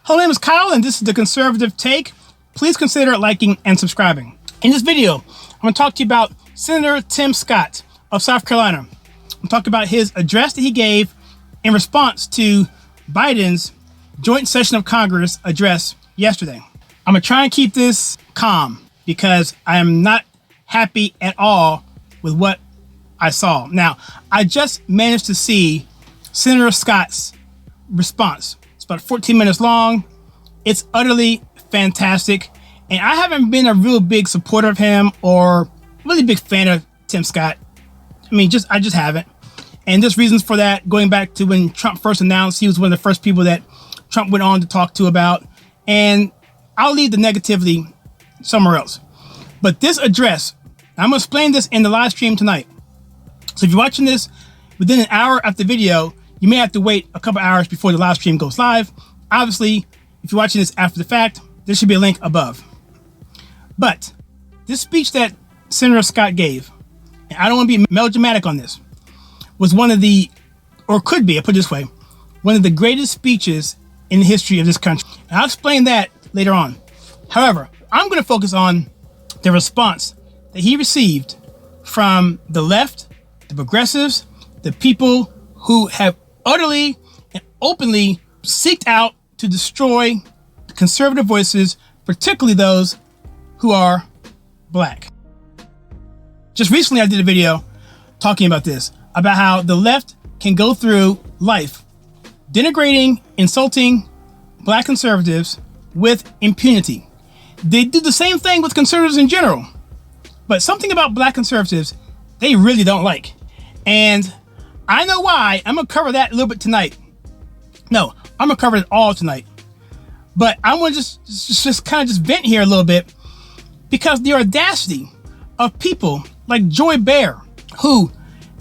Hello, my name is Kyle, and this is The Conservative Take. Please consider liking and subscribing. In this video, I'm going to talk to you about Senator Tim Scott of South Carolina. I'm going to talk about his address that he gave in response to Biden's joint session of Congress address yesterday. I'm going to try and keep this calm because I am not happy at all with what I saw. Now, I just managed to see Senator Scott's response. It's about 14 minutes long. It's utterly fantastic. And I haven't been a real big supporter of him or really big fan of Tim Scott. I just haven't. And there's reasons for that, going back to when Trump first announced he was one of the first people that Trump went on to talk to about. And I'll leave the negativity somewhere else. But this address, I'm going to explain this in the live stream tonight. So if you're watching this within an hour of the video, you may have to wait a couple hours before the live stream goes live. Obviously, if you're watching this after the fact, there should be a link above. But this speech that Senator Scott gave, and I don't want to be melodramatic on this, was one of the, or could be, I'll put it this way, one of the greatest speeches in the history of this country. And I'll explain that later on. However, I'm going to focus on the response that he received from the left, the progressives, the people who have utterly and openly seeked out to destroy the conservative voices, particularly those who are black. Just recently, I did a video talking about this, about how the left can go through life denigrating, insulting black conservatives with impunity. They do the same thing with conservatives in general, but something about black conservatives they really don't like. And I know why. I'm going to cover that a little bit tonight. No, I'm going to cover it all tonight. But I want to just kind of vent here a little bit, because the audacity of people like Joy Behar, who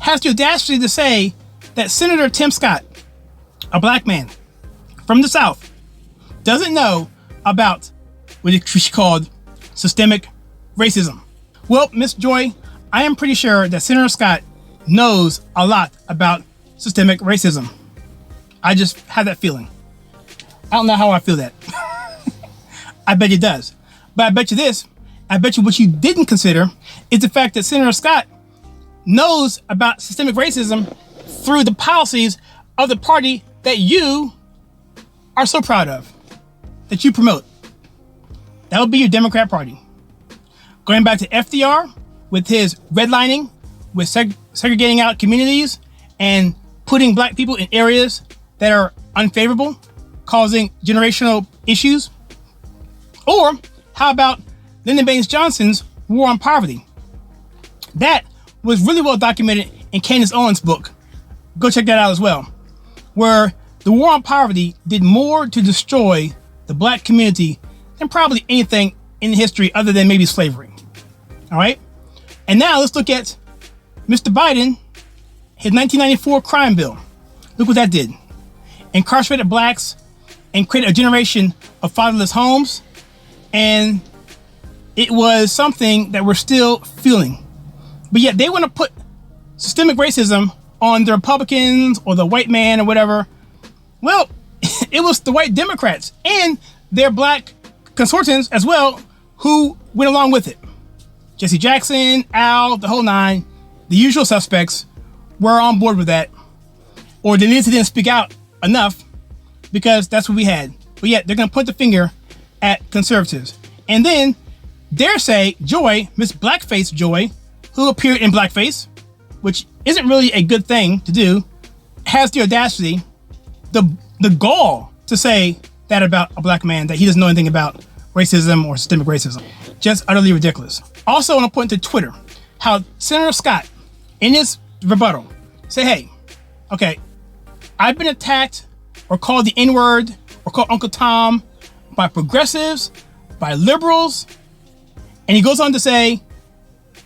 has the audacity to say that Senator Tim Scott, a black man from the South, doesn't know about what she called systemic racism. Well, Miss Joy, I am pretty sure that Senator Scott knows a lot about systemic racism. I just have that feeling. I don't know how I feel that. I bet he does. But I bet you this. I bet you what you didn't consider is the fact that Senator Scott knows about systemic racism through the policies of the party that you are so proud of, that you promote. That would be your Democrat Party. Going back to FDR with his redlining, with segregating out communities and putting black people in areas that are unfavorable, causing generational issues. Or how about Lyndon Baines Johnson's War on Poverty? That was really well documented in Candace Owens' book. Go check that out as well, where the War on Poverty did more to destroy the black community than probably anything in history other than maybe slavery. All right? And now let's look at Mr. Biden, his 1994 crime bill. Look what that did. Incarcerated blacks and created a generation of fatherless homes. And it was something that we're still feeling. But yet they want to put systemic racism on the Republicans or the white man or whatever. Well, it was the white Democrats and their black consortants as well who went along with it. Jesse Jackson, Al, the whole nine, the usual suspects were on board with that. Or they didn't speak out enough because that's what we had. But yet they're going to point the finger at conservatives. And then dare say Joy, Miss Blackface Joy, who appeared in blackface, which isn't really a good thing to do, has the audacity, the gall to say that about a black man, that he doesn't know anything about racism or systemic racism. Just utterly ridiculous. Also, I want to point to Twitter, how Senator Scott, in his rebuttal, say, hey, okay, I've been attacked or called the N-word or called Uncle Tom by progressives, by liberals. And he goes on to say,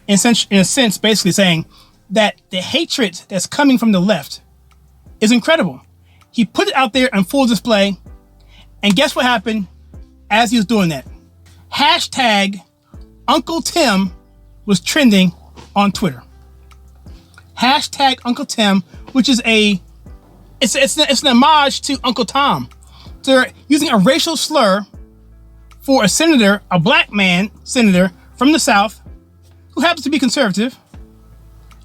in a sense, basically saying that the hatred that's coming from the left is incredible. He put it out there on full display. And guess what happened as he was doing that? Hashtag Uncle Tim was trending on Twitter. Hashtag Uncle Tim, which is it's an homage to Uncle Tom, after using a racial slur for a senator, a black man senator from the South, who happens to be conservative,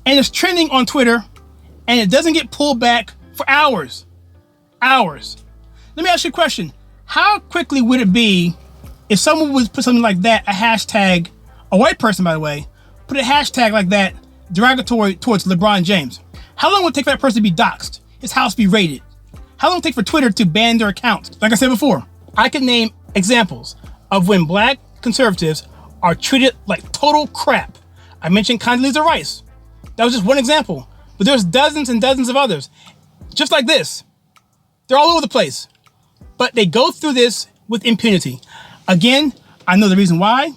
and it's trending on Twitter, and it doesn't get pulled back for hours. Hours. Let me ask you a question. How quickly would it be if someone would put something like that, a hashtag, a white person, by the way, put a hashtag like that derogatory towards LeBron James? How long would it take for that person to be doxxed, his house be raided? How long would it take for Twitter to ban their account? Like I said before, I could name examples of when black conservatives are treated like total crap. I mentioned Condoleezza Rice. That was just one example, but there's dozens and dozens of others. Just like this. They're all over the place, but they go through this with impunity. Again, I know the reason why.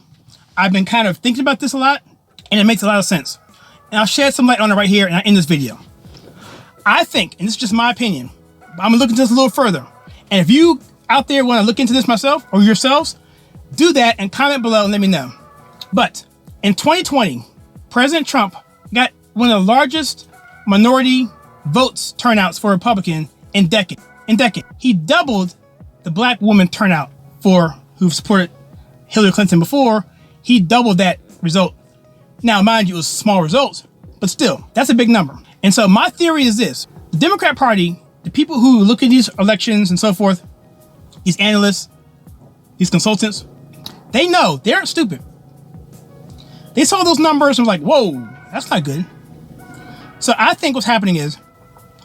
I've been kind of thinking about this a lot, and it makes a lot of sense. And I'll shed some light on it right here in this video. I think, and this is just my opinion, but I'm gonna look into this a little further. And if you out there want to look into this myself or yourselves, do that and comment below and let me know. But in 2020, President Trump got one of the largest minority votes turnouts for Republican in decade. He doubled the black woman turnout for who supported Hillary Clinton before. He doubled that result. Now, mind you, it was small results, but still, that's a big number. And so my theory is this. The Democrat Party, the people who look at these elections and so forth, these analysts, these consultants, they know they aren't stupid. They saw those numbers and were like, whoa, that's not good. So I think what's happening is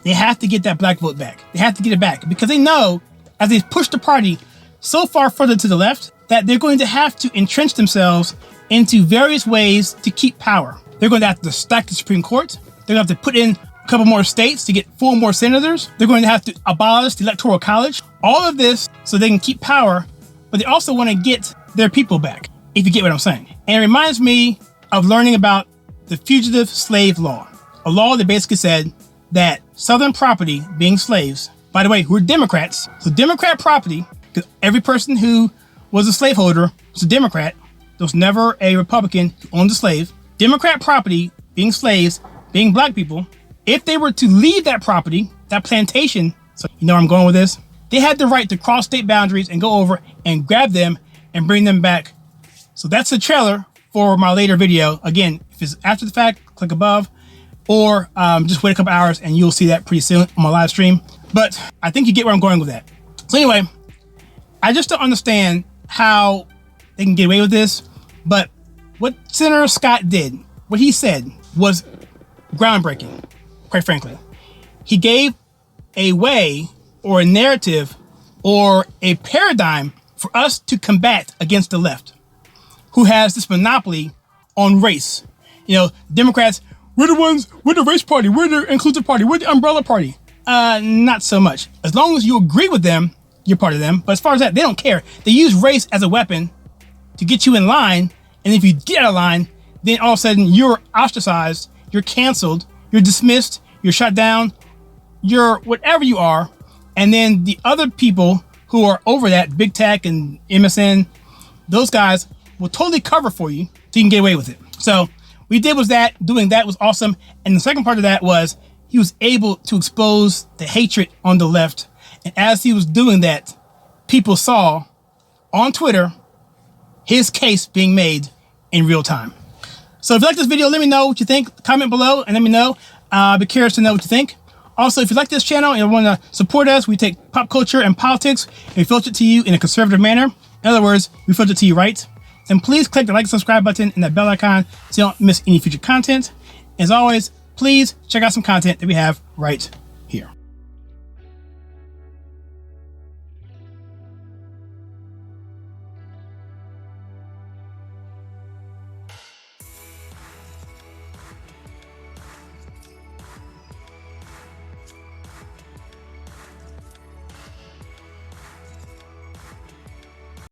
they have to get that black vote back. They have to get it back because they know as they push the party so far further to the left that they're going to have to entrench themselves into various ways to keep power. They're going to have to stack the Supreme Court. They're going to have to put in a couple more states to get 4 more senators. They're going to have to abolish the Electoral College. All of this so they can keep power, but they also want to get their people back, if you get what I'm saying. And it reminds me of learning about the Fugitive Slave Law, a law that basically said that Southern property, being slaves, by the way, who are Democrats, so Democrat property, because every person who was a slaveholder was a Democrat. There was never a Republican who owned a slave. Democrat property, being slaves, being black people, if they were to leave that property, that plantation, so you know where I'm going with this, they had the right to cross state boundaries and go over and grab them and bring them back. So that's the trailer for my later video. Again, if it's after the fact, click above, or just wait a couple hours and you'll see that pretty soon on my live stream. But I think you get where I'm going with that. So anyway, I just don't understand how they can get away with this, but what Senator Scott did, what he said was groundbreaking, quite frankly. He gave a way or a narrative or a paradigm for us to combat against the left, who has this monopoly on race. You know, Democrats, we're the race party, we're the inclusive party, we're the umbrella party. Not so much. As long as you agree with them, you're part of them. But as far as that, they don't care. They use race as a weapon to get you in line. And if you get out of line, then all of a sudden you're ostracized, you're canceled, you're dismissed, you're shut down, you're whatever you are. And then the other people who are over that, big tech and MSN, those guys will totally cover for you so you can get away with it. So we did was that, doing that was awesome. And the second part of that was he was able to expose the hatred on the left. And as he was doing that, people saw on Twitter his case being made in real time. So if you like this video, let me know what you think. Comment below and let me know. I'll be curious to know what you think. Also, if you like this channel and you want to support us, we take pop culture and politics and we filter it to you in a conservative manner. In other words, we filter it to you right. Then please click the like and subscribe button and that bell icon so you don't miss any future content. As always, please check out some content that we have right